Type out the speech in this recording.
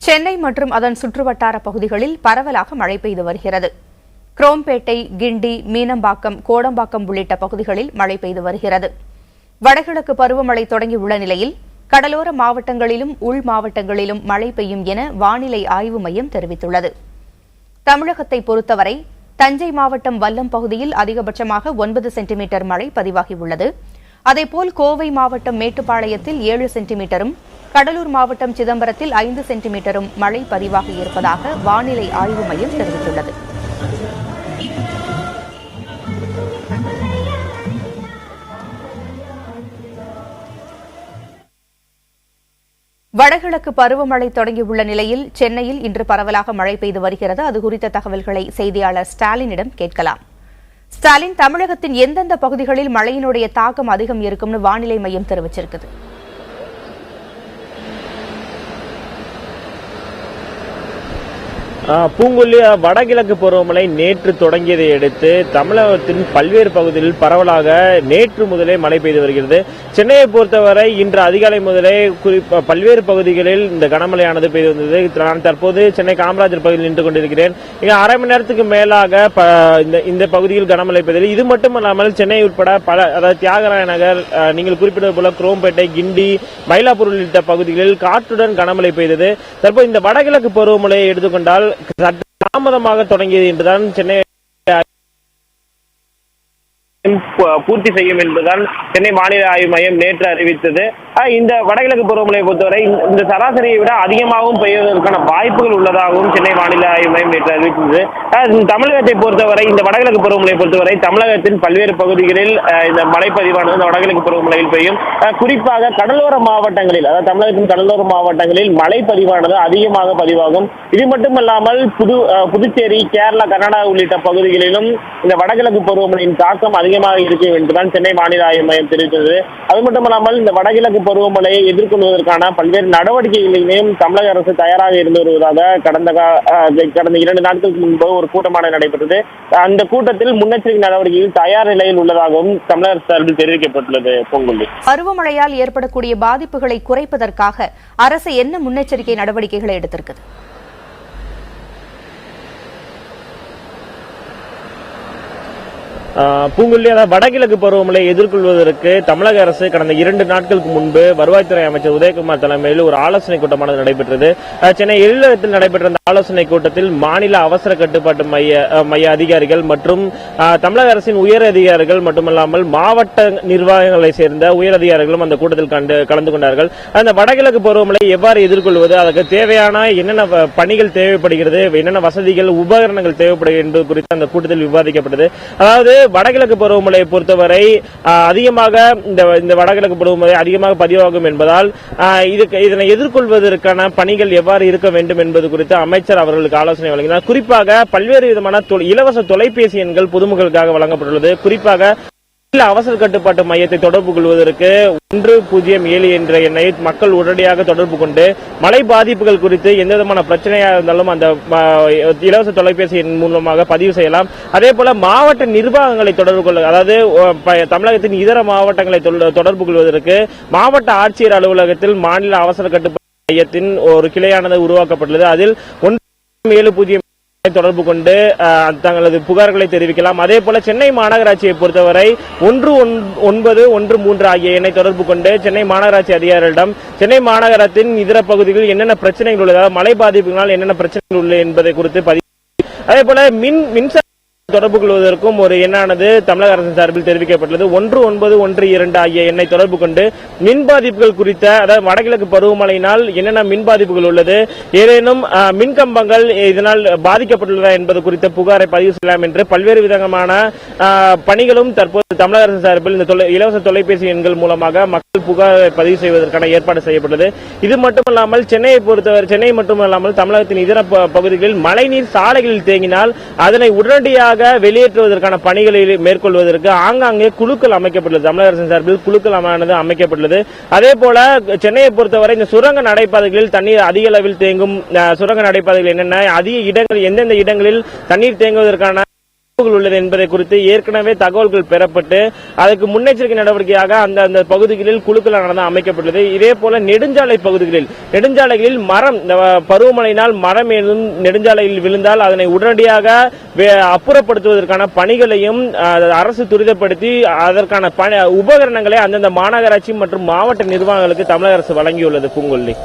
சென்னை மற்றும் அதன் சுற்றுவட்டார பகுதிகளில் பரவலாக மழை பெய்து வருகிறது. குரோம்பேட்டை, கிண்டி, மீனம்பாக்கம், கோடம்பாக்கம் உள்ளிட்ட பகுதிகளில் மழை பெய்து வருகிறது. வடகிழக்கு பருவமழை தொடங்கியுள்ள நிலையில் கடலோர மாவட்டங்களிலும் உள் மாவட்டங்களிலும் மழை பெய்யும் என வானிலை ஆய்வு மையம் தெரிவித்துள்ளது. தமிழகத்தை பொறுத்தவரை தஞ்சை மாவட்டம் வல்லம் பகுதியில் அதிகபட்சமாக 9 சென்டிமீட்டர் மழை பதிவாகியுள்ளது. அதேபோல் கோவை மாவட்டம் மேட்டுப்பாளையத்தில் 7 சென்டிமீட்டரும், கடலூர் மாவட்டம் சிதம்பரத்தில் 5 சென்டிமீட்டரும் மழை பதிவாகியிருப்பதாக வானிலை ஆய்வு மையம் தெரிவித்துள்ளது. வடகிழக்கு பருவமழை தொடங்கியுள்ள நிலையில் சென்னையில் இன்று பரவலாக மழை பெய்து வருகிறது. அது குறித்த தகவல்களை செய்தியாளர் ஸ்டாலினிடம் கேட்கலாம். ஸ்டாலின், தமிழகத்தின் எந்தெந்த பகுதிகளில் மழையினுடைய தாக்கம் அதிகம் இருக்கும்னு வானிலை மையம் தெரிவிச்சிருக்குது? பூங்குழலி, வடகிழக்கு பருவமழை நேற்று தொடங்கியதை அடுத்து தமிழகத்தின் பல்வேறு பகுதிகளில் பரவலாக நேற்று முதலே மழை பெய்து வருகிறது. சென்னையை பொறுத்தவரை இன்று அதிகாலை முதலே பல்வேறு பகுதிகளில் இந்த கனமழையானது பெய்து வந்தது. நான் தற்போது சென்னை காமராஜர் பகுதியில் நின்று கொண்டிருக்கிறேன். இங்க அரை மணி நேரத்துக்கு மேலாக இந்த பகுதியில் கனமழை பெய்தது. இது மட்டுமல்லாமல் சென்னை உட்பட அதாவது தியாகராய நகர், நீங்கள் குறிப்பிட்டது போல குரோம்பேட்டை, கிண்டி, மயிலாப்பூர் உள்ளிட்ட பகுதிகளில் காற்றுடன் கனமழை பெய்தது. தற்போது இந்த வடகிழக்கு பருவமழையை எடுத்துக்கொண்டால் சற்று தாமதமாக தொடங்கியது என்றுதான் சென்னை பூர்த்தி செய்யும் என்பதுதான் சென்னை வானிலை ஆய்வு மையம் நேற்று அறிவித்தது. இந்த வடகிழக்கு பருவமழையை பொறுத்தவரை இந்த சராசரியை விட அதிகமாகவும் பெய்வதற்கான வாய்ப்புகள் உள்ளதாகவும் சென்னை வானிலை ஆய்வு மையம் நேற்று அறிவித்தது. தமிழகத்தை பொறுத்தவரை இந்த வடகிழக்கு பருவமழையை பொறுத்தவரை தமிழகத்தின் பல்வேறு பகுதிகளில் இந்த மழை பதிவானது இந்த வடகிழக்கு பருவமழையில் பெய்யும். குறிப்பாக கடலோர மாவட்டங்களில், அதாவது தமிழகத்தின் கடலோர மாவட்டங்களில் மழை பதிவானது அதிகமாக பதிவாகும். இது மட்டுமல்லாமல் புதுச்சேரி, கேரளா, கர்நாடகா உள்ளிட்ட பகுதிகளிலும் இந்த வடகிழக்கு பருவமழையின் தாக்கம் அதிகமாக இருக்கும் என்றுதான் சென்னை வானிலை ஆய்வு மையம் தெரிவித்தது. அது மட்டுமல்லாமல் இந்த வடகிழக்கு பருவமழையை எதிர்கொள்வதற்கான பல்வேறு நடவடிக்கைகளையும் தமிழக அரசு தயாராக இருந்து வருவதாக கடந்த 2 நாட்களுக்கு முன்பு ஒரு கூட்டமானது நடைபெற்றது. அந்த கூட்டத்தில் முன்னெச்சரிக்கை நடவடிக்கைகள் தயார் நிலையில் உள்ளதாகவும் தமிழக அரசு சார்பில் தெரிவிக்கப்பட்டுள்ளது. பொங்குள்ளி, பருவமழையால் ஏற்படக்கூடிய பாதிப்புகளை குறைப்பதற்காக அரசு என்ன முன்னெச்சரிக்கை நடவடிக்கைகளை எடுத்திருக்குது? பூங்குழலி, அதாவது வடகிழக்கு பருவமழை எதிர்கொள்வதற்கு தமிழக அரசு கடந்த 2 நாட்களுக்கு முன்பு வருவாய்த்துறை அமைச்சர் உதயகுமார் தலைமையில் ஒரு ஆலோசனை கூட்டமானது நடைபெற்றது. சென்னை எழிலகத்தில் நடைபெற்ற அந்த ஆலோசனை கூட்டத்தில் மாநில அவசர கட்டுப்பாட்டு மைய அதிகாரிகள் மற்றும் தமிழக அரசின் உயர் அதிகாரிகள் மட்டுமல்லாமல் மாவட்ட நிர்வாகங்களை சேர்ந்த உயர் அதிகாரிகளும் அந்த கூட்டத்தில் கலந்து கொண்டார்கள். அந்த வடகிழக்கு பருவமழை எவ்வாறு எதிர்கொள்வது, அதற்கு தேவையான என்னென்ன பணிகள் தேவைப்படுகிறது, என்னென்ன வசதிகள், உபகரணங்கள் தேவைப்படுகிறது என்பது குறித்து அந்த கூட்டத்தில் விவாதிக்கப்பட்டது. அதாவது வடகிழக்கு பருவமழையை பொறுத்தவரை அதிகமாக இந்த வடகிழக்கு பருவமழை அதிகமாக பதிவாகும் என்பதால் இதனை எதிர்கொள்வதற்கான பணிகள் எவ்வாறு இருக்க வேண்டும் என்பது குறித்து அமைச்சர் அவர்களுக்கு ஆலோசனை வழங்கினார். குறிப்பாக பல்வேறு விதமான இலவச தொலைபேசி எண்கள் பொதுமக்களுக்காக வழங்கப்பட்டுள்ளது. குறிப்பாக அவசர கட்டுப்பாட்டு மையத்தை தொடர்பு கொள்வதற்கு 107 என்ற எண்ணை மக்கள் உடனடியாக தொடர்பு கொண்டு மழை பாதிப்புகள் குறித்து எந்த விதமான பிரச்சனையாக இருந்தாலும் அந்த இலவச தொலைபேசி எண் மூலமாக பதிவு செய்யலாம். அதே போல மாவட்ட நிர்வாகங்களை தொடர்பு கொள்ள, அதாவது தமிழகத்தின் இதர மாவட்டங்களை தொடர்பு கொள்வதற்கு மாவட்ட ஆட்சியர் அலுவலகத்தில் மாநில அவசர கட்டுப்பாட்டு மையத்தின் ஒரு கிளையானது உருவாக்கப்பட்டுள்ளது. அதில் 170 தொடர்பு கொண்டு தங்களது புகார்களை தெரிவிக்கலாம். அதே போல சென்னை மாநகராட்சியை பொறுத்தவரை 1913 ஆகிய எண்ணை தொடர்பு கொண்டு சென்னை மாநகராட்சி அதிகாரிகளிடம் சென்னை மாநகரத்தின் இதர பகுதிகளில் என்னென்ன பிரச்சனைகள் உள்ளது, மழை பாதிப்புகளால் என்னென்ன பிரச்சனைகள் உள்ளது என்பதை குறித்து அதே போல மின்சார தொடர்பு கொள்வதற்கும் ஒரு எண்ணானது தமிழக அரசின் சார்பில் தெரிவிக்கப்பட்டுள்ளது. 1912 ஆகிய எண்ணை தொடர்பு கொண்டு மின் பாதிப்புகள் குறித்த, அதாவது வடகிழக்கு பருவமழையினால் என்னென்ன மின் பாதிப்புகள் உள்ளது, ஏதேனும் மின்கம்பங்கள் இதனால் பாதிக்கப்பட்டுள்ளதா என்பது குறித்த புகாரை பதிவு செய்யலாம் என்று பல்வேறு விதமான பணிகளும் தற்போது தமிழக அரசின் சார்பில் இந்த இலவச தொலைபேசி எண்கள் மூலமாக மக்கள் புகாரை பதிவு செய்வதற்கான ஏற்பாடு செய்யப்பட்டது. இது மட்டுமல்லாமல் சென்னையை பொறுத்தவரை சென்னை மட்டுமல்லாமல் தமிழகத்தின் இதர பகுதிகளில் மழைநீர் சாலைகளில் தேங்கினால் அதனை உடனடியாக வெளியேற்றுவதற்கான பணிகளை மேற்கொள்வதற்கு ஆங்காங்கே குழுக்கள் அமைக்கப்பட்டுள்ளது. தமிழக அரசின் சார்பில் குழுக்கள் அமைக்கப்பட்டுள்ளது. அதே போல சென்னையை பொறுத்தவரை இந்த சுரங்க நடைபாதைகளில் தண்ணீர் அதிக அளவில் தேங்கும் சுரங்க நடைபாதைகள் என்னென்ன, அதிக இடங்கள் எந்தெந்த இடங்களில் தண்ணீர் தேங்குவதற்கான உள்ளது என்பதை குறித்து ஏற்கனவே தகவல்கள் பெறப்பட்டு அதற்கு முன்னெச்சரிக்கை நடவடிக்கையாக அந்த பகுதிகளில் குழுக்களானது அமைக்கப்பட்டுள்ளது. இதே போல நெடுஞ்சாலைகளில் மரம் பருவமழையினால் மரம் ஏதும் நெடுஞ்சாலையில் விழுந்தால் அதனை உடனடியாக அப்புறப்படுத்துவதற்கான பணிகளையும் அரசு துரிதப்படுத்தி அதற்கான உபகரணங்களை அந்தந்த மாநகராட்சி மற்றும் மாவட்ட நிர்வாகங்களுக்கு தமிழக அரசு வழங்கியுள்ளது. பூங்கொல்லி.